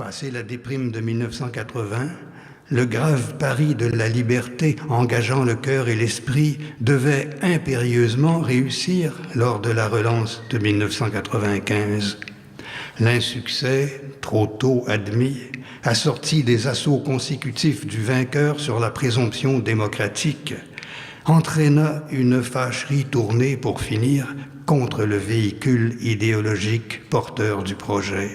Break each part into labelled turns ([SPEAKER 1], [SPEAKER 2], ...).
[SPEAKER 1] Passé la déprime de 1980, le grave pari de la liberté engageant le cœur et l'esprit devait impérieusement réussir lors de la relance de 1995. L'insuccès, trop tôt admis, assorti des assauts consécutifs du vainqueur sur la présomption démocratique, entraîna une fâcherie tournée pour finir contre le véhicule idéologique porteur du projet.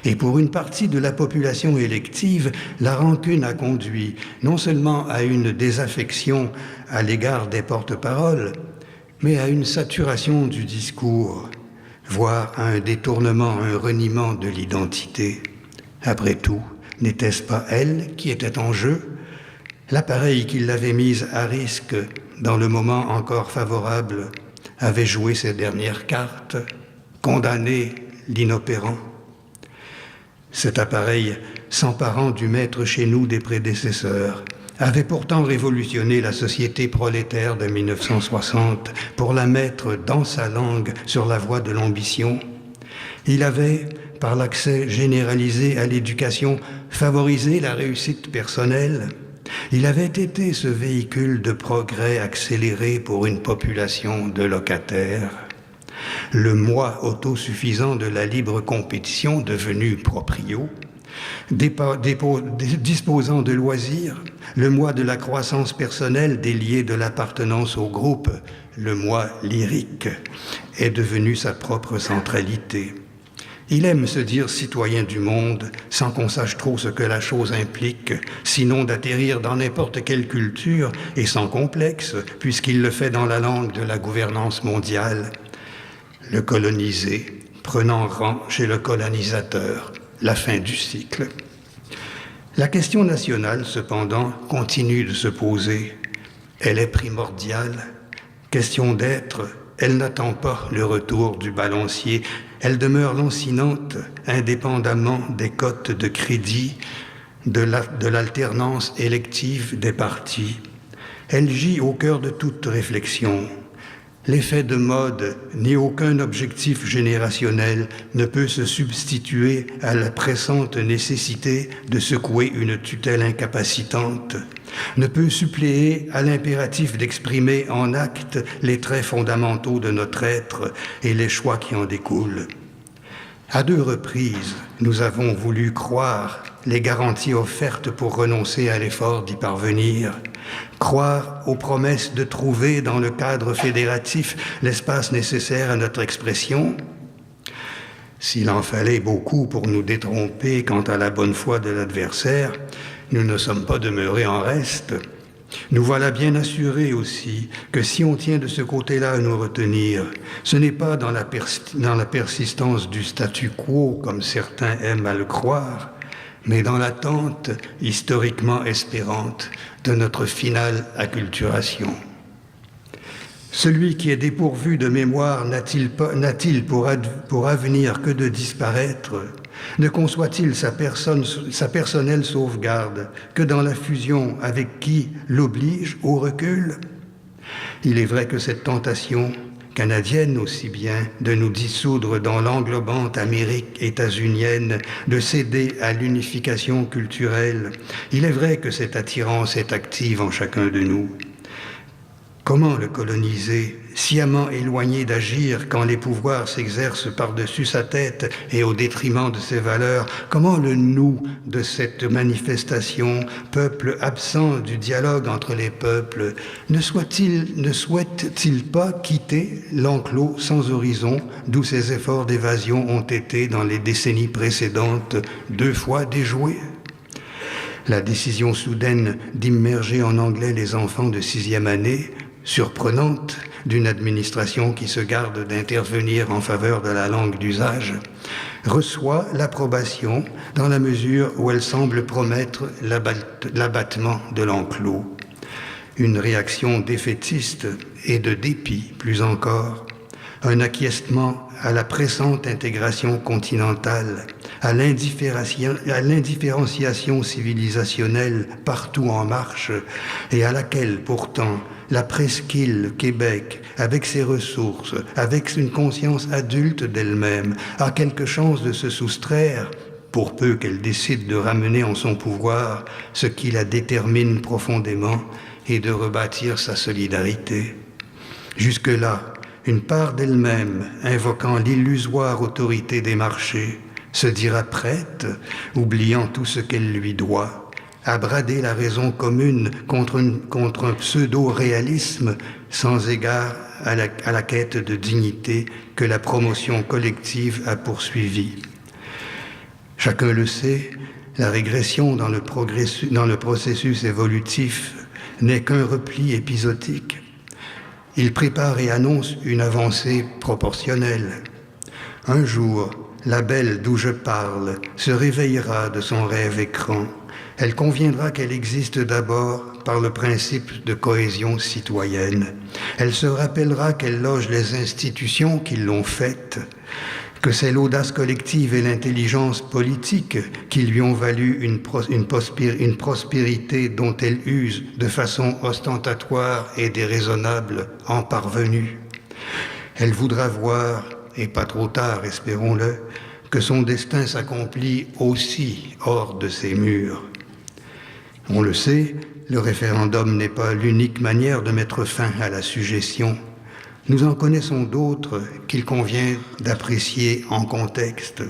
[SPEAKER 1] Et pour une partie de la population élective, la rancune a conduit non seulement à une désaffection à l'égard des porte-paroles, mais à une saturation du discours, voire à un détournement, un reniement de l'identité. Après tout, n'était-ce pas elle qui était en jeu? L'appareil qui l'avait mise à risque dans le moment encore favorable avait joué ses dernières cartes, condamné l'inopérant. Cet appareil, s'emparant du maître chez nous des prédécesseurs, avait pourtant révolutionné la société prolétaire de 1960 pour la mettre dans sa langue sur la voie de l'ambition. Il avait, par l'accès généralisé à l'éducation, favorisé la réussite personnelle. Il avait été ce véhicule de progrès accéléré pour une population de locataires. Le moi autosuffisant de la libre compétition devenu proprio, disposant de loisirs, le moi de la croissance personnelle délié de l'appartenance au groupe, le moi lyrique, est devenu sa propre centralité. Il aime se dire citoyen du monde sans qu'on sache trop ce que la chose implique, sinon d'atterrir dans n'importe quelle culture et sans complexe, puisqu'il le fait dans la langue de la gouvernance mondiale. Le colonisé, prenant rang chez le colonisateur, la fin du cycle. La question nationale, cependant, continue de se poser. Elle est primordiale. Question d'être, elle n'attend pas le retour du balancier. Elle demeure lancinante, indépendamment des cotes de crédit, de l'alternance élective des partis. Elle gît au cœur de toute réflexion. L'effet de mode ni aucun objectif générationnel ne peut se substituer à la pressante nécessité de secouer une tutelle incapacitante, ne peut suppléer à l'impératif d'exprimer en actes les traits fondamentaux de notre être et les choix qui en découlent. À 2 reprises, nous avons voulu croire les garanties offertes pour renoncer à l'effort d'y parvenir, croire aux promesses de trouver dans le cadre fédératif l'espace nécessaire à notre expression. S'il en fallait beaucoup pour nous détromper quant à la bonne foi de l'adversaire, nous ne sommes pas demeurés en reste. Nous voilà bien assurés aussi que si on tient de ce côté-là à nous retenir, ce n'est pas dans la persistance du statu quo, comme certains aiment à le croire, mais dans l'attente historiquement espérante de notre finale acculturation. Celui qui est dépourvu de mémoire n'a-t-il pour avenir que de disparaître? Ne conçoit-il sa personnelle sauvegarde que dans la fusion avec qui l'oblige au recul? Il est vrai que cette tentation, canadienne aussi bien, de nous dissoudre dans l'englobante Amérique états-unienne, de céder à l'unification culturelle, il est vrai que cette attirance est active en chacun de nous. Comment le coloniser, sciemment éloigné d'agir quand les pouvoirs s'exercent par-dessus sa tête et au détriment de ses valeurs? Comment le nous de cette manifestation, peuple absent du dialogue entre les peuples, ne souhaite-t-il pas quitter l'enclos sans horizon d'où ses efforts d'évasion ont été dans les décennies précédentes 2 fois déjoués? La décision soudaine d'immerger en anglais les enfants de 6e année, surprenante d'une administration qui se garde d'intervenir en faveur de la langue d'usage, reçoit l'approbation dans la mesure où elle semble promettre l'abattement de l'enclos. Une réaction défaitiste et de dépit, plus encore, un acquiescement à la pressante intégration continentale, à l'indifférenciation civilisationnelle partout en marche et à laquelle pourtant la presqu'île Québec, avec ses ressources, avec une conscience adulte d'elle-même, a quelque chance de se soustraire pour peu qu'elle décide de ramener en son pouvoir ce qui la détermine profondément et de rebâtir sa solidarité. Jusque-là, une part d'elle-même, invoquant l'illusoire autorité des marchés, se dira prête, oubliant tout ce qu'elle lui doit, à brader la raison commune contre un pseudo-réalisme sans égard à la quête de dignité que la promotion collective a poursuivie. Chacun le sait, la régression dans le processus évolutif n'est qu'un repli épisodique. Il prépare et annonce une avancée proportionnelle. Un jour, la belle d'où je parle se réveillera de son rêve écran. Elle conviendra qu'elle existe d'abord par le principe de cohésion citoyenne. Elle se rappellera qu'elle loge les institutions qui l'ont faite, que c'est l'audace collective et l'intelligence politique qui lui ont valu une prospérité dont elle use de façon ostentatoire et déraisonnable en parvenue. Elle voudra voir, et pas trop tard, espérons-le, que son destin s'accomplit aussi hors de ces murs. On le sait, le référendum n'est pas l'unique manière de mettre fin à la sujétion. Nous en connaissons d'autres qu'il convient d'apprécier en contexte.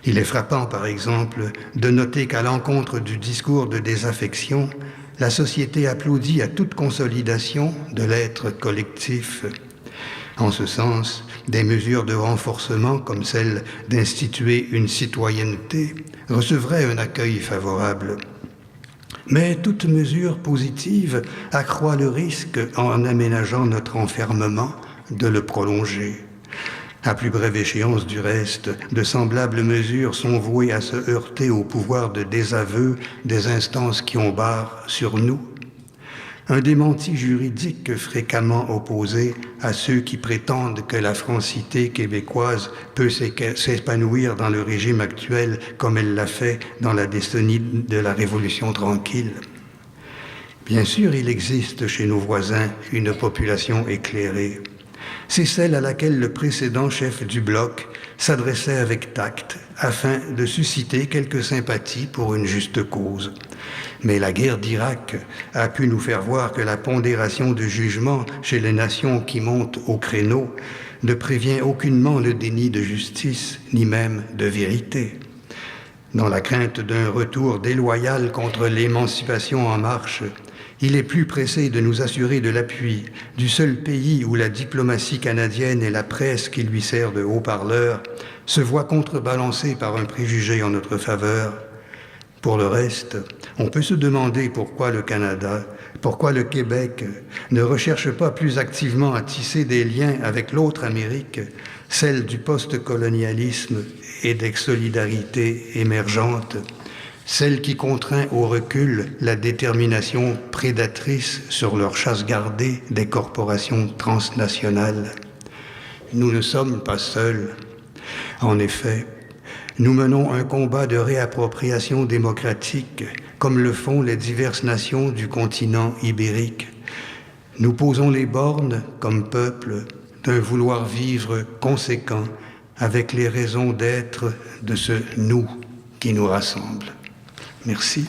[SPEAKER 1] Il est frappant, par exemple, de noter qu'à l'encontre du discours de désaffection, la société applaudit à toute consolidation de l'être collectif. En ce sens, des mesures de renforcement comme celle d'instituer une citoyenneté recevraient un accueil favorable. Mais toute mesure positive accroît le risque, en aménageant notre enfermement, de le prolonger. À plus brève échéance, du reste, de semblables mesures sont vouées à se heurter au pouvoir de désaveu des instances qui ont barre sur nous. Un démenti juridique fréquemment opposé à ceux qui prétendent que la francité québécoise peut s'épanouir dans le régime actuel comme elle l'a fait dans la décennie de la Révolution tranquille. Bien sûr, il existe chez nos voisins une population éclairée. C'est celle à laquelle le précédent chef du bloc s'adressait avec tact afin de susciter quelques sympathies pour une juste cause. Mais la guerre d'Irak a pu nous faire voir que la pondération de jugement chez les nations qui montent au créneau ne prévient aucunement le déni de justice, ni même de vérité. Dans la crainte d'un retour déloyal contre l'émancipation en marche, il est plus pressé de nous assurer de l'appui du seul pays où la diplomatie canadienne et la presse qui lui sert de haut-parleur se voient contrebalancées par un préjugé en notre faveur. Pour le reste, on peut se demander pourquoi le Canada, pourquoi le Québec ne recherche pas plus activement à tisser des liens avec l'autre Amérique, celle du post-colonialisme et des solidarités émergentes, celle qui contraint au recul la détermination prédatrice sur leur chasse gardée des corporations transnationales. Nous ne sommes pas seuls. En effet, nous menons un combat de réappropriation démocratique, comme le font les diverses nations du continent ibérique. Nous posons les bornes, comme peuple, d'un vouloir vivre conséquent avec les raisons d'être de ce « nous » qui nous rassemble. Merci.